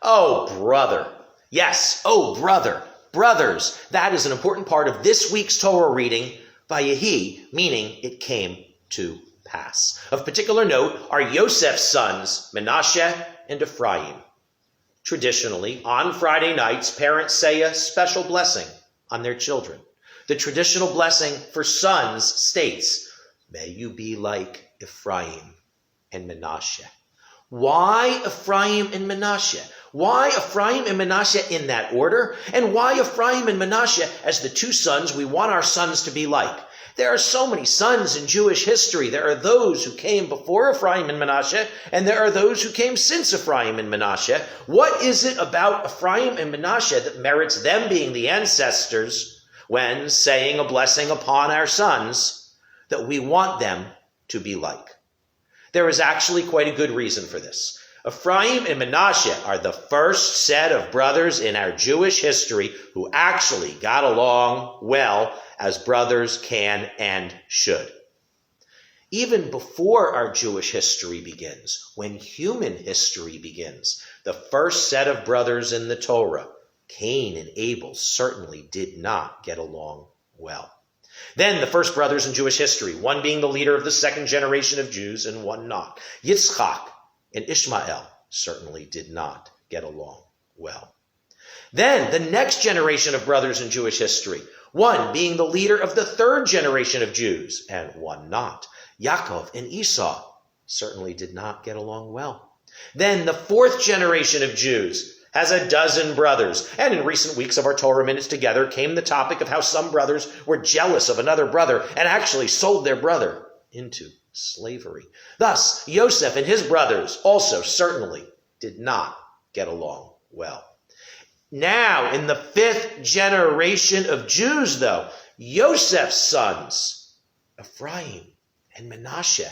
Oh, brother. Yes, oh, brother. Brothers, that is an important part of this week's Torah reading, Vayehi, meaning it came to pass. Of particular note are Yosef's sons, Menashe and Ephraim. Traditionally, on Friday nights, parents say a special blessing on their children. The traditional blessing for sons states, "May you be like Ephraim and Menashe." Why Ephraim and Menashe? Why Ephraim and Menashe in that order? And why Ephraim and Menashe as the two sons we want our sons to be like? There are so many sons in Jewish history. There are those who came before Ephraim and Menashe, and there are those who came since Ephraim and Menashe. What is it about Ephraim and Menashe that merits them being the ancestors when saying a blessing upon our sons that we want them to be like? There is actually quite a good reason for this. Ephraim and Menashe are the first set of brothers in our Jewish history who actually got along well as brothers can and should. Even before our Jewish history begins, when human history begins, the first set of brothers in the Torah, Cain and Abel, certainly did not get along well. Then the first brothers in Jewish history, one being the leader of the second generation of Jews and one not, Yitzchak and Ishmael, certainly did not get along well. Then the next generation of brothers in Jewish history, one being the leader of the third generation of Jews and one not, Yaakov and Esau, certainly did not get along well. Then the fourth generation of Jews has a dozen brothers. And in recent weeks of our Torah Minutes together came the topic of how some brothers were jealous of another brother and actually sold their brother into slavery. Thus, Yosef and his brothers also certainly did not get along well. Now, in the fifth generation of Jews, though, Yosef's sons, Ephraim and Menashe,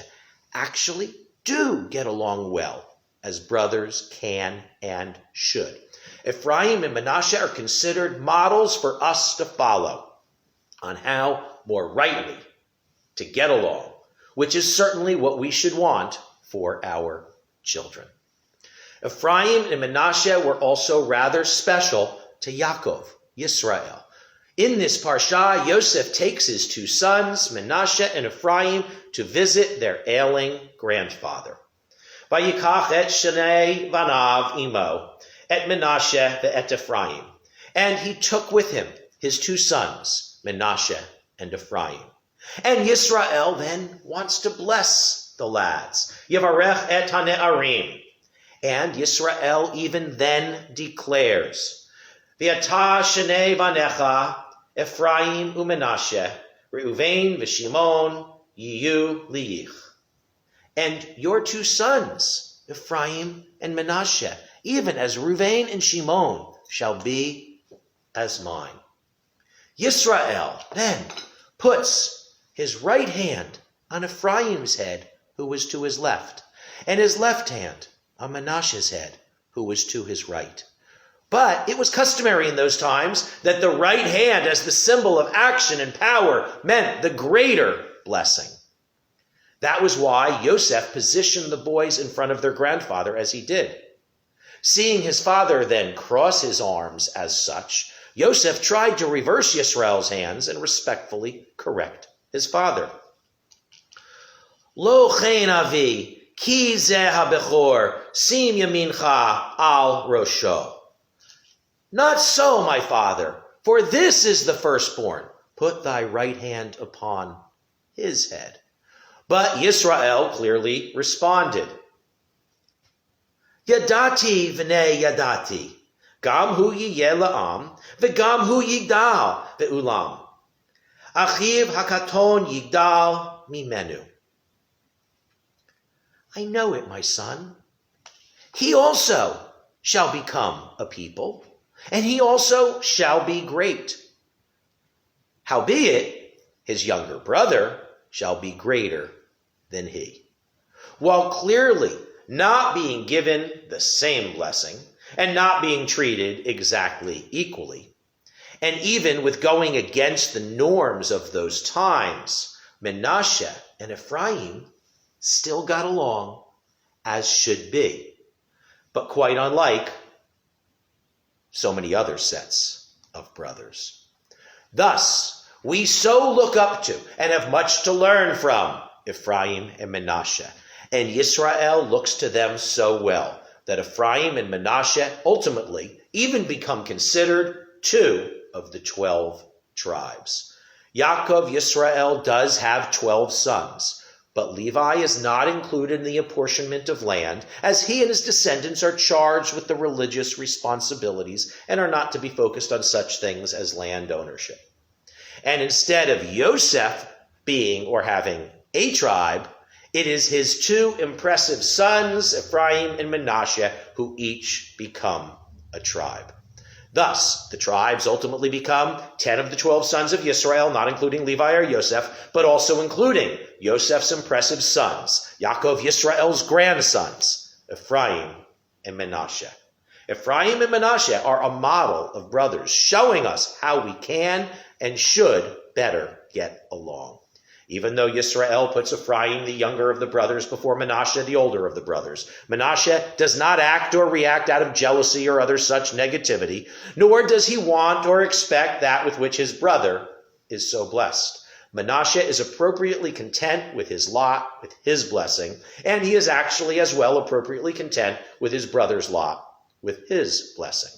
actually do get along well, as brothers can and should. Ephraim and Menashe are considered models for us to follow on how more rightly to get along, which is certainly what we should want for our children. Ephraim and Menashe were also rather special to Yaakov, Yisrael. In this parsha, Yosef takes his two sons, Menashe and Ephraim, to visit their ailing grandfather. Vayikach et shnei vanav imo, et Menashe ve'et Ephraim. And he took with him his two sons, Menashe and Ephraim. And Yisrael then wants to bless the lads. Yevarech et hane'arim. And Yisrael even then declares, V'ata shnei vanecha, Ephraim u'Menashe, Reuven v'Shimon, yiyu liyich. And your two sons, Ephraim and Menashe, even as Reuven and Shimon, shall be as mine. Yisrael then puts his right hand on Ephraim's head, who was to his left, and his left hand on Menashe's head, who was to his right. But it was customary in those times that the right hand, as the symbol of action and power, meant the greater blessing. That was why Yosef positioned the boys in front of their grandfather as he did. Seeing his father then cross his arms as such, Yosef tried to reverse Yisrael's hands and respectfully correct his father. Lo chen avi, ki zeh habechor, sim yamincha al rosho. Not so, my father, for this is the firstborn. Put thy right hand upon his head. But Yisrael clearly responded, Yadati v'nei yadati, gam hu yiyeh la'am, v'gam hu yigdal ve'ulam. Achiv hakaton yigdal mimenu. I know it, my son. He also shall become a people, and he also shall be great. Howbeit, his younger brother shall be greater than he. While clearly not being given the same blessing and not being treated exactly equally, and even with going against the norms of those times, Menashe and Ephraim still got along as should be. But quite unlike so many other sets of brothers. Thus, we so look up to and have much to learn from Ephraim and Manasseh, and Yisrael looks to them so well that Ephraim and Manasseh ultimately even become considered 2 of the 12 tribes. Yaakov, Yisrael, does have 12 sons, but Levi is not included in the apportionment of land, as he and his descendants are charged with the religious responsibilities and are not to be focused on such things as land ownership. And instead of Yosef being or having a tribe, it is his 2 impressive sons, Ephraim and Manasseh, who each become a tribe. Thus, the tribes ultimately become 10 of the 12 sons of Yisrael, not including Levi or Yosef, but also including Yosef's impressive sons, Yaakov, Yisrael's grandsons, Ephraim and Manasseh. Ephraim and Manasseh are a model of brothers, showing us how we can and should better get along. Even though Yisrael puts Ephraim, the younger of the brothers, before Manasseh, the older of the brothers, Manasseh does not act or react out of jealousy or other such negativity, nor does he want or expect that with which his brother is so blessed. Manasseh is appropriately content with his lot, with his blessing, and he is actually as well appropriately content with his brother's lot, with his blessing.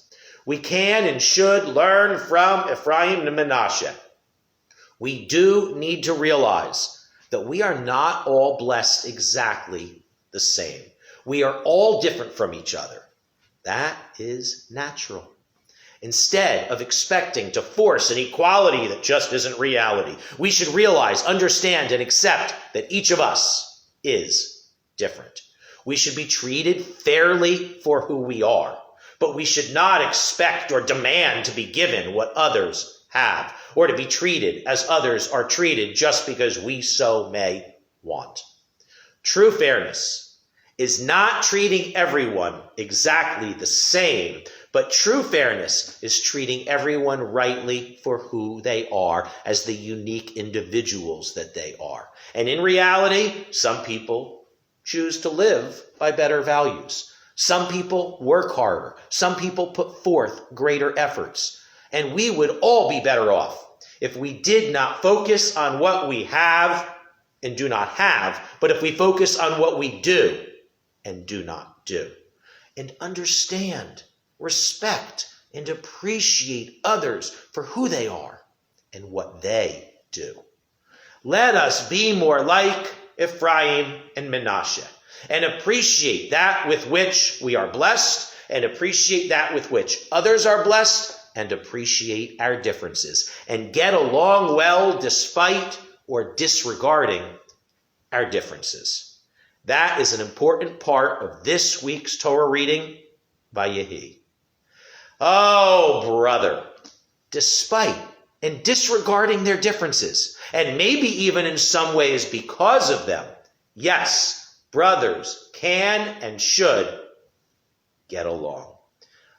We can and should learn from Ephraim and Manasseh. We do need to realize that we are not all blessed exactly the same. We are all different from each other. That is natural. Instead of expecting to force an equality that just isn't reality, we should realize, understand, and accept that each of us is different. We should be treated fairly for who we are, but we should not expect or demand to be given what others have, or to be treated as others are treated just because we so may want. True fairness is not treating everyone exactly the same, but true fairness is treating everyone rightly for who they are as the unique individuals that they are. And in reality, some people choose to live by better values. Some people work harder. Some people put forth greater efforts. And we would all be better off if we did not focus on what we have and do not have, but if we focus on what we do and do not do. And understand, respect, and appreciate others for who they are and what they do. Let us be more like Ephraim and Manasseh and appreciate that with which we are blessed and appreciate that with which others are blessed and appreciate our differences and get along well despite or disregarding our differences. That is an important part of this week's Torah reading, Vayehi. Oh, brother, despite and disregarding their differences, and maybe even in some ways because of them, yes, brothers can and should get along.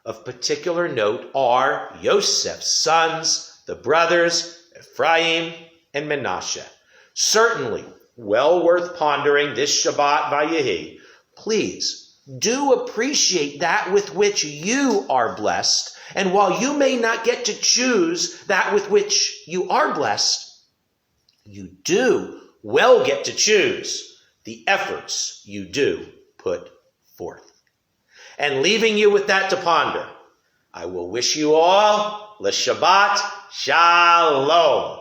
Of particular note are Yosef's sons, the brothers, Ephraim and Manasseh. Certainly well worth pondering this Shabbat Vayehi. Please do appreciate that with which you are blessed. And while you may not get to choose that with which you are blessed, you do well get to choose the efforts you do put forth. And leaving you with that to ponder, I will wish you all L'Shabbat Shalom.